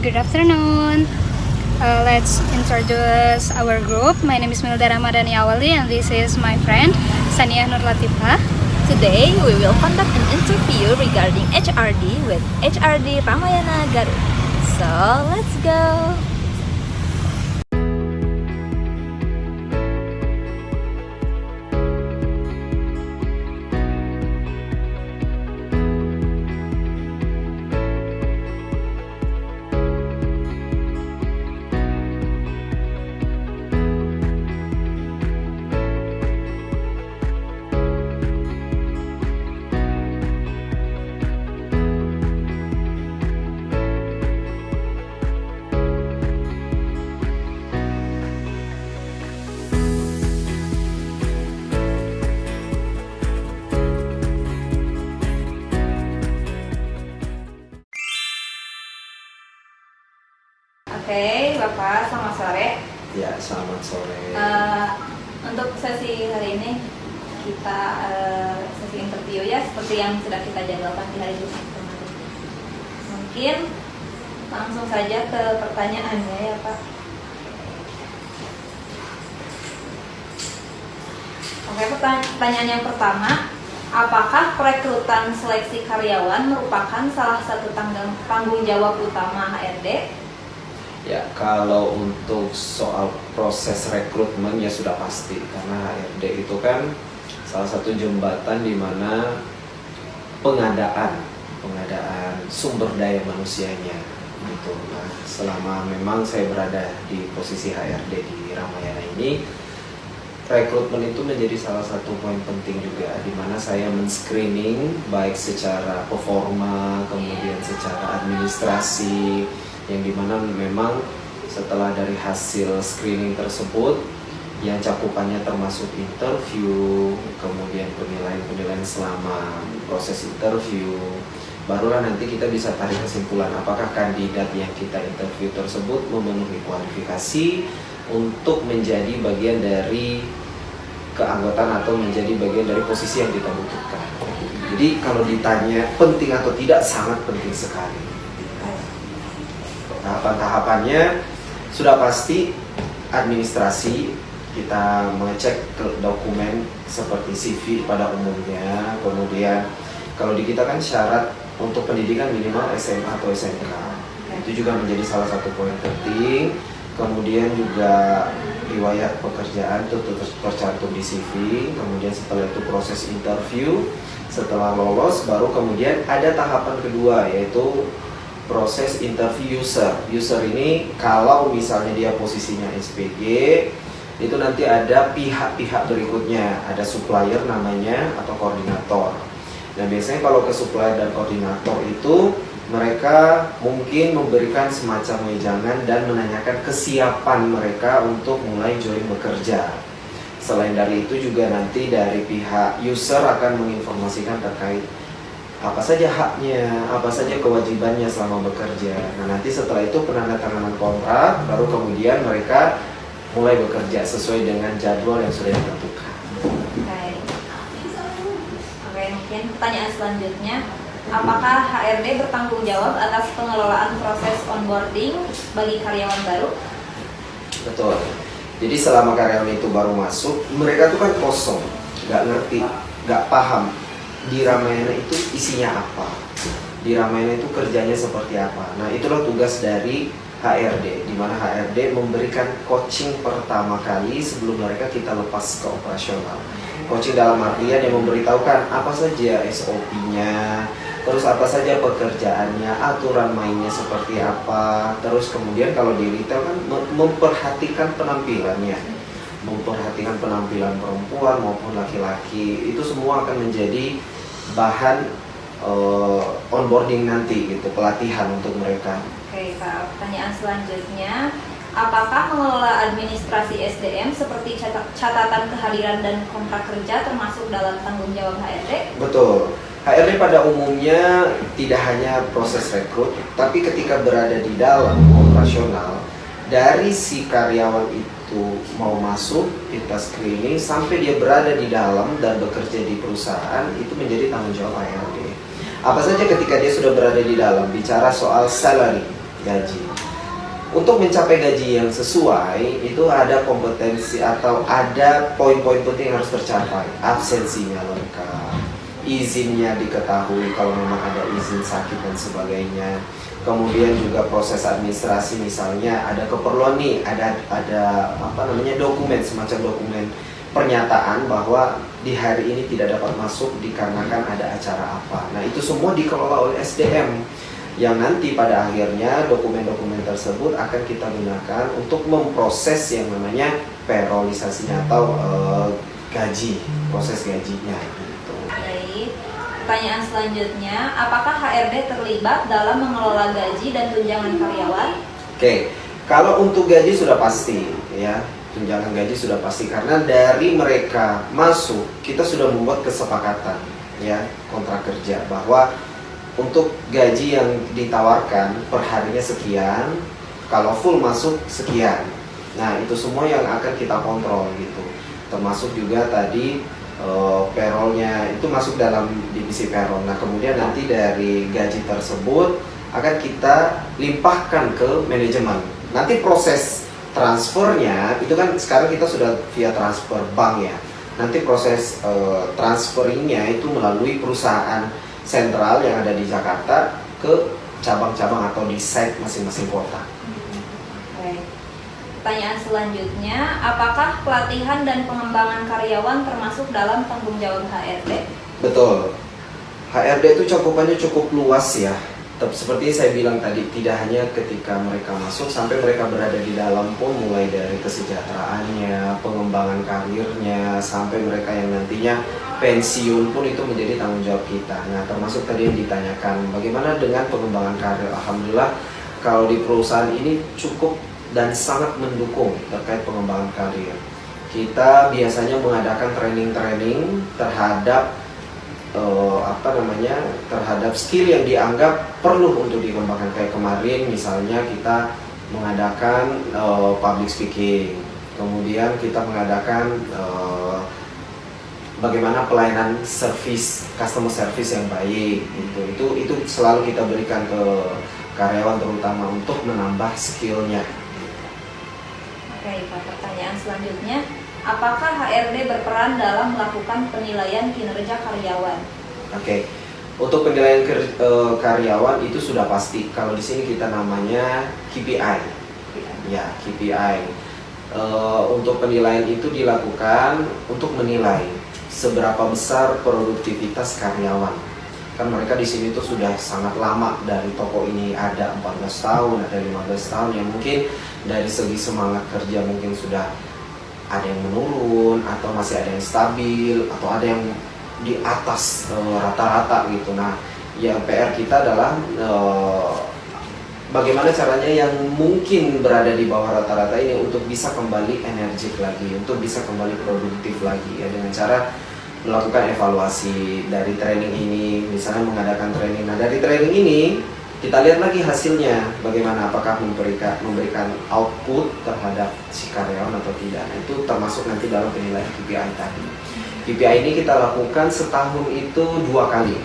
good afternoon. Let's introduce our group. My name is Milda Ramadhani Awali and this is my friend Sania Nur Latifah. Today, we will conduct an interview regarding HRD with HRD Ramayana Garut. So, let's go! Oke, Bapak, selamat sore. Ya, selamat sore. Untuk sesi hari ini kita sesi interview ya, seperti yang sudah kita jadwalkan di hari Jumat kemarin. Mungkin langsung saja ke pertanyaannya ya, Pak. Oke, pertanyaan yang pertama, apakah perekrutan seleksi karyawan merupakan salah satu tanggung jawab utama HRD? Ya, kalau untuk soal proses rekrutmen ya sudah pasti, karena HRD itu kan salah satu jembatan di mana pengadaan sumber daya manusianya gitu. Nah, selama memang saya berada di posisi HRD di Ramayana ini, rekrutmen itu menjadi salah satu poin penting juga, di mana saya men-screening baik secara performa, kemudian secara administrasi, yang dimana memang setelah dari hasil screening tersebut yang cakupannya termasuk interview, kemudian penilaian selama proses interview, barulah nanti kita bisa tarik kesimpulan apakah kandidat yang kita interview tersebut memenuhi kualifikasi untuk menjadi bagian dari keanggotaan atau menjadi bagian dari posisi yang kita butuhkan. Jadi kalau ditanya penting atau tidak, sangat penting sekali. Tahapan-tahapannya sudah pasti administrasi, kita mengecek dokumen seperti CV pada umumnya. Kemudian kalau di kita kan syarat untuk pendidikan minimal SMA atau SMK, itu juga menjadi salah satu poin penting. Kemudian juga riwayat pekerjaan itu tercantum di CV. Kemudian setelah itu proses interview, setelah lolos baru kemudian ada tahapan kedua, yaitu proses interview user. User ini kalau misalnya dia posisinya SPG, itu nanti ada pihak-pihak berikutnya, ada supplier namanya atau koordinator. Dan biasanya kalau ke supplier dan koordinator itu mereka mungkin memberikan semacam wejangan dan menanyakan kesiapan mereka untuk mulai join bekerja. Selain dari itu juga nanti dari pihak user akan menginformasikan terkait apa saja haknya, apa saja kewajibannya selama bekerja. Nah, nanti setelah itu penandatanganan kontrak, baru kemudian mereka mulai bekerja sesuai dengan jadwal yang sudah ditentukan. Oke, mungkin pertanyaan selanjutnya, apakah HRD bertanggung jawab atas pengelolaan proses onboarding bagi karyawan baru? Betul. Jadi selama karyawan itu baru masuk, mereka tuh kan kosong, nggak ngerti, nggak paham di Ramayana itu isinya apa, di Ramayana itu kerjanya seperti apa. Nah, itulah tugas dari HRD, di mana HRD memberikan coaching pertama kali sebelum mereka kita lepas ke operasional. Coaching dalam artian yang memberitahukan apa saja SOP-nya, terus apa saja pekerjaannya, aturan mainnya seperti apa. Terus kemudian kalau di retail kan memperhatikan penampilannya, memperhatikan penampilan perempuan maupun laki-laki, itu semua akan menjadi bahan onboarding nanti gitu, pelatihan untuk mereka. Oke, Pak, pertanyaan selanjutnya, apakah mengelola administrasi SDM seperti catatan kehadiran dan kontrak kerja termasuk dalam tanggung jawab HRD? Betul. HRD pada umumnya tidak hanya proses rekrut, tapi ketika berada di dalam operasional, dari si karyawan itu mau masuk, kita screening sampai dia berada di dalam dan bekerja di perusahaan, itu menjadi tanggung jawab HRD. Apa saja ketika dia sudah berada di dalam, bicara soal salary, gaji. Untuk mencapai gaji yang sesuai itu ada kompetensi atau ada poin-poin penting yang harus tercapai. Absensinya lengkap, izinnya diketahui kalau memang ada izin sakit dan sebagainya. Kemudian juga proses administrasi, misalnya ada keperluan nih, ada dokumen, semacam dokumen pernyataan bahwa di hari ini tidak dapat masuk dikarenakan ada acara apa. Nah, itu semua dikelola oleh SDM yang nanti pada akhirnya dokumen-dokumen tersebut akan kita gunakan untuk memproses yang namanya perolisasinya atau gaji, proses gajinya gitu. Baik. Pertanyaan selanjutnya, apakah HRD terlibat dalam mengelola gaji dan tunjangan karyawan? Oke, kalau untuk gaji sudah pasti ya, tunjangan gaji sudah pasti karena dari mereka masuk kita sudah membuat kesepakatan ya, kontrak kerja bahwa untuk gaji yang ditawarkan per harinya sekian, kalau full masuk sekian. Nah, itu semua yang akan kita kontrol gitu. Termasuk juga tadi payrollnya itu masuk dalam divisi payroll. Nah, kemudian nanti dari gaji tersebut akan kita limpahkan ke manajemen. Nanti proses transfernya itu kan sekarang kita sudah via transfer bank ya. Nanti proses transferingnya itu melalui perusahaan sentral yang ada di Jakarta ke cabang-cabang atau di site masing-masing kota. Baik. Pertanyaan selanjutnya, apakah pelatihan dan pengembangan karyawan termasuk dalam tanggung jawab HRD? Betul. HRD itu cakupannya cukup luas ya. Seperti saya bilang tadi, tidak hanya ketika mereka masuk, sampai mereka berada di dalam pun, mulai dari kesejahteraannya, pengembangan karirnya, sampai mereka yang nantinya pensiun pun itu menjadi tanggung jawab kita. Nah, termasuk tadi yang ditanyakan, bagaimana dengan pengembangan karir? Alhamdulillah, kalau di perusahaan ini cukup dan sangat mendukung terkait pengembangan karir. Kita biasanya mengadakan training-training terhadap terhadap skill yang dianggap perlu untuk dikembangkan. Kayak kemarin misalnya kita mengadakan public speaking, kemudian kita mengadakan bagaimana pelayanan service, customer service yang baik gitu. Itu selalu kita berikan ke karyawan terutama untuk menambah skillnya. Oke, Pak. Pertanyaan selanjutnya, apakah HRD berperan dalam melakukan penilaian kinerja karyawan? Oke, untuk penilaian karyawan itu sudah pasti. Kalau di sini kita namanya KPI, ya KPI. Untuk penilaian itu dilakukan untuk menilai seberapa besar produktivitas karyawan. Kan mereka di sini tuh sudah sangat lama, dari toko ini ada 14 tahun, ada 15 tahun, yang mungkin dari segi semangat kerja mungkin sudah ada yang menurun, atau masih ada yang stabil, atau ada yang di atas rata-rata gitu. Nah, yang PR kita adalah bagaimana caranya yang mungkin berada di bawah rata-rata ini untuk bisa kembali energik lagi, untuk bisa kembali produktif lagi ya, dengan cara melakukan evaluasi dari training ini, misalnya mengadakan training. Nah, dari training ini kita lihat lagi hasilnya, bagaimana, apakah memberikan output terhadap si karyawan atau tidak. Nah, itu termasuk nanti dalam penilaian KPI tadi. KPI ini kita lakukan setahun itu 2 kali,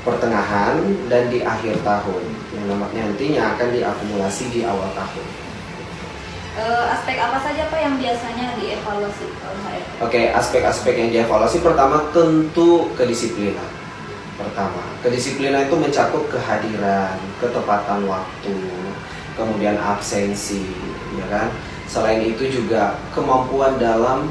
pertengahan dan di akhir tahun, yang nantinya akan diakumulasi di awal tahun. Aspek apa saja Pak yang biasanya dievaluasi oleh HRD? Oke, aspek-aspek yang dievaluasi pertama tentu kedisiplinan. Kedisiplinan itu mencakup kehadiran, ketepatan waktu, kemudian absensi, ya kan? Selain itu juga kemampuan dalam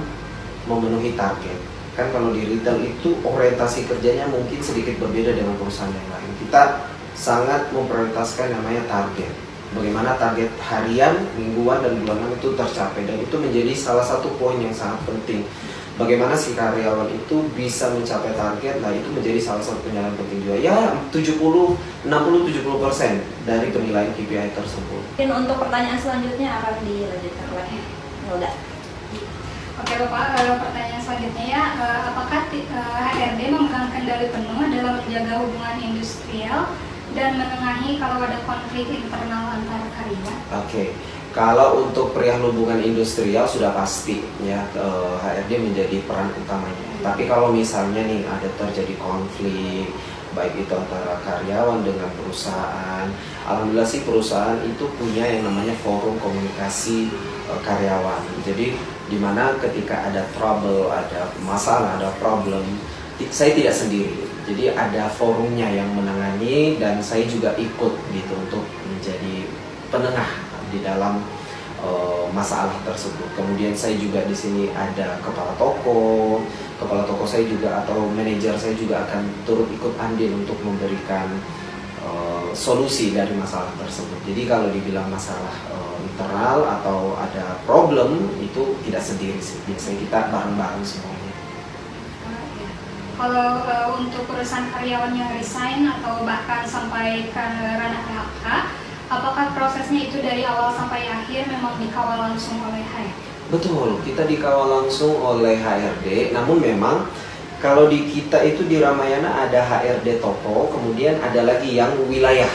memenuhi target. Kan kalau di retail itu orientasi kerjanya mungkin sedikit berbeda dengan perusahaan yang lain. Kita sangat memprioritaskan namanya target. Bagaimana target harian, mingguan, dan bulanan itu tercapai, dan itu menjadi salah satu poin yang sangat penting. Bagaimana si karyawan itu bisa mencapai target, nah itu menjadi salah satu penilaian penting juga. Ya 60-70% dari penilaian KPI tersebut. Mungkin untuk pertanyaan selanjutnya akan dilanjutkan oleh Hilda. Oke Bapak, pertanyaan selanjutnya ya, apakah HRD memegang kendali penuh dalam menjaga hubungan industrial dan menengahi kalau ada konflik internal antar karyawan? Oke. Kalau untuk perihal hubungan industrial sudah pasti ya, HRD menjadi peran utamanya. Tapi kalau misalnya nih ada terjadi konflik, baik itu antara karyawan dengan perusahaan. Alhamdulillah sih perusahaan itu punya yang namanya forum komunikasi karyawan. Jadi dimana ketika ada trouble, ada masalah, ada problem, saya tidak sendiri. Jadi ada forumnya yang menangani dan saya juga ikut gitu untuk menjadi penengah di dalam masalah tersebut. Kemudian saya juga di sini ada kepala toko saya juga atau manajer saya juga akan turut ikut andil untuk memberikan solusi dari masalah tersebut. Jadi kalau dibilang masalah internal atau ada problem itu tidak sendiri sih. Biasanya kita bareng-bareng semuanya. Kalau untuk urusan karyawan yang resign atau bahkan sampai ke ranah PHK, apakah prosesnya itu dari awal sampai akhir memang dikawal langsung oleh HRD? Betul, kita dikawal langsung oleh HRD. Namun memang kalau di kita itu di Ramayana ada HRD toko, kemudian ada lagi yang wilayah.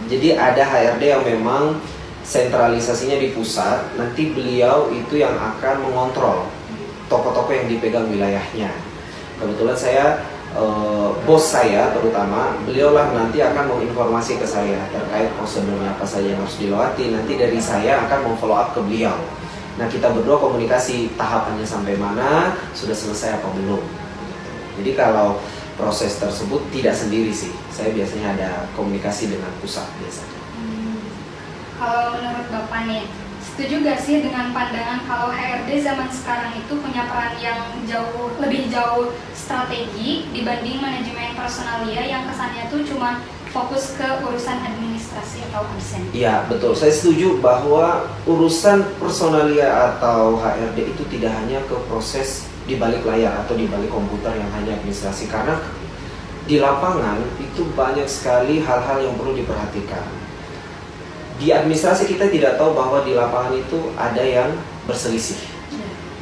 Jadi ada HRD yang memang sentralisasinya di pusat, nanti beliau itu yang akan mengontrol toko-toko yang dipegang wilayahnya. Kebetulan saya bos saya terutama, beliaulah nanti akan menginformasi ke saya terkait prosedurnya apa saja yang harus dilewati. Nanti dari saya akan memfollow up ke beliau. Nah kita berdua komunikasi tahapannya sampai mana, sudah selesai apa belum. Jadi kalau proses tersebut tidak sendiri sih, saya biasanya ada komunikasi dengan pusat biasanya. Kalau menurut Bapak nih, setuju gak sih dengan pandangan kalau HRD zaman sekarang itu punya peran yang lebih jauh strategi dibanding manajemen personalia yang kesannya tuh cuma fokus ke urusan administrasi atau absen? Iya betul, saya setuju bahwa urusan personalia atau HRD itu tidak hanya ke proses di balik layar atau di balik komputer yang hanya administrasi, karena di lapangan itu banyak sekali hal-hal yang perlu diperhatikan. Di administrasi kita tidak tahu bahwa di lapangan itu ada yang berselisih.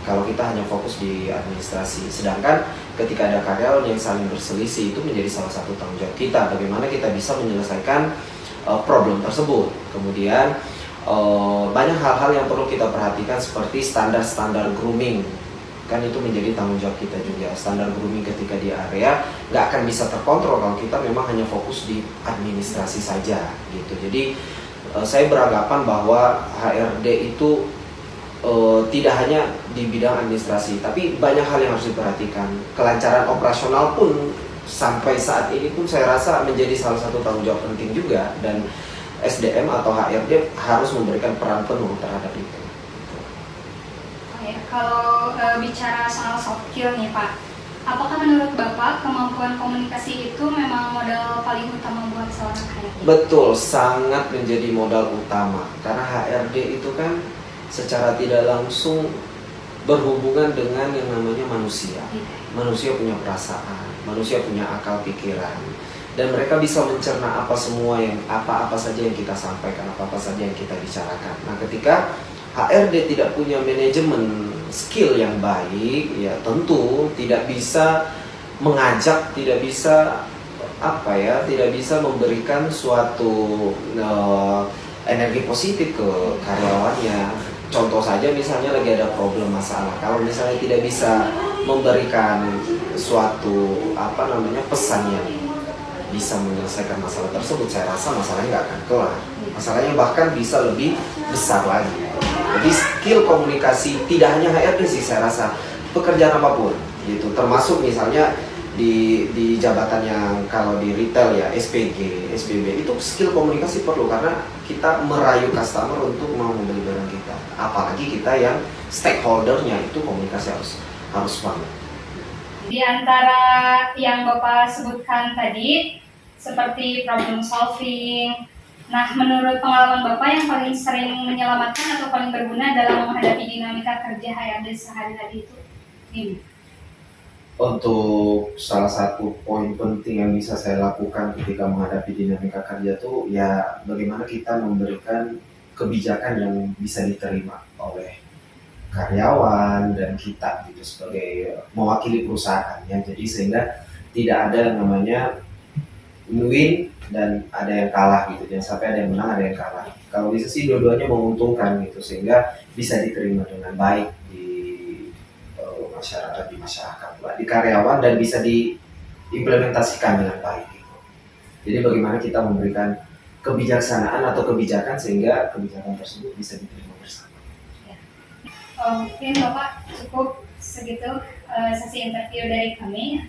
Kalau kita hanya fokus di administrasi, sedangkan ketika ada karyawan yang saling berselisih itu menjadi salah satu tanggung jawab kita. Bagaimana kita bisa menyelesaikan problem tersebut. Kemudian banyak hal-hal yang perlu kita perhatikan seperti standar-standar grooming. Kan itu menjadi tanggung jawab kita juga. Standar grooming ketika di area nggak akan bisa terkontrol kalau kita memang hanya fokus di administrasi saja gitu. Jadi saya beranggapan bahwa HRD itu tidak hanya di bidang administrasi, tapi banyak hal yang harus diperhatikan. Kelancaran operasional pun sampai saat ini pun saya rasa menjadi salah satu tanggung jawab penting juga, dan SDM atau HRD harus memberikan peran penuh terhadap itu. Kalau bicara soal soft skill nih Pak, apakah menurut Bapak kemampuan komunikasi itu memang modal paling utama buat seorang HRD? Betul, sangat menjadi modal utama. Karena HRD itu kan secara tidak langsung berhubungan dengan yang namanya manusia. Manusia punya perasaan, manusia punya akal pikiran, dan mereka bisa mencerna apa saja yang kita sampaikan, apa saja yang kita bicarakan. Nah, ketika HRD tidak punya manajemen skill yang baik, ya tentu tidak bisa mengajak, tidak bisa tidak bisa memberikan suatu energi positif ke karyawannya. Contoh saja misalnya lagi ada problem masalah, kalau misalnya tidak bisa memberikan suatu pesan yang bisa menyelesaikan masalah tersebut, saya rasa masalahnya nggak akan kelar. Masalahnya bahkan bisa lebih besar lagi. Jadi skill komunikasi tidak hanya HRD sih, saya rasa pekerjaan apapun gitu, termasuk misalnya di jabatan yang kalau di retail ya SPG, SPB, itu skill komunikasi perlu karena kita merayu customer untuk mau membeli barang kita. Apalagi kita yang stakeholdernya itu komunikasi harus banget. Di antara yang Bapak sebutkan tadi seperti problem solving, nah menurut pengalaman Bapak yang paling sering menyelamatkan atau paling berguna dalam menghadapi dinamika kerja HRD sehari-hari itu ini? Untuk salah satu poin penting yang bisa saya lakukan ketika menghadapi dinamika kerja tuh ya bagaimana kita memberikan kebijakan yang bisa diterima oleh karyawan dan kita gitu sebagai mewakili perusahaan ya. Jadi sehingga tidak ada namanya win dan ada yang kalah gitu, jangan sampai ada yang menang ada yang kalah. Kalau bisa sih dua-duanya menguntungkan gitu sehingga bisa diterima dengan baik di masyarakat, di karyawan, dan bisa diimplementasikan dengan baik. Jadi bagaimana kita memberikan kebijaksanaan atau kebijakan sehingga kebijakan tersebut bisa diterima bersama. Mungkin Bapak cukup segitu sesi interview dari kami.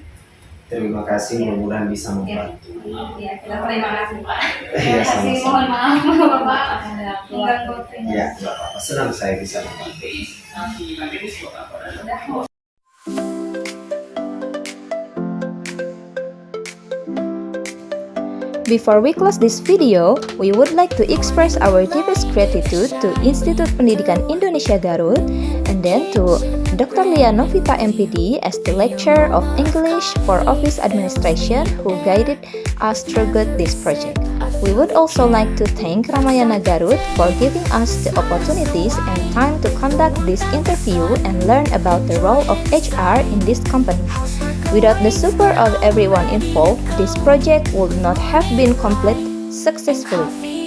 Terima kasih, mudah-mudahan bisa membantu. Ya, kita terima kasih Pak. Iya, Terima kasih, sama-sama. mohon maaf Bapak Mengganggu mengganggu waktunya. Ya, nggak apa-apa. Senang saya bisa membantu. Udah. Before we close this video, we would like to express our deepest gratitude to Institut Pendidikan Indonesia Garut and then to Dr. Lia Novita MPD as the lecturer of English for Office Administration who guided us through this project. We would also like to thank Ramayana Garut for giving us the opportunities and time to conduct this interview and learn about the role of HR in this company. Without the support of everyone involved, this project would not have been complete successfully.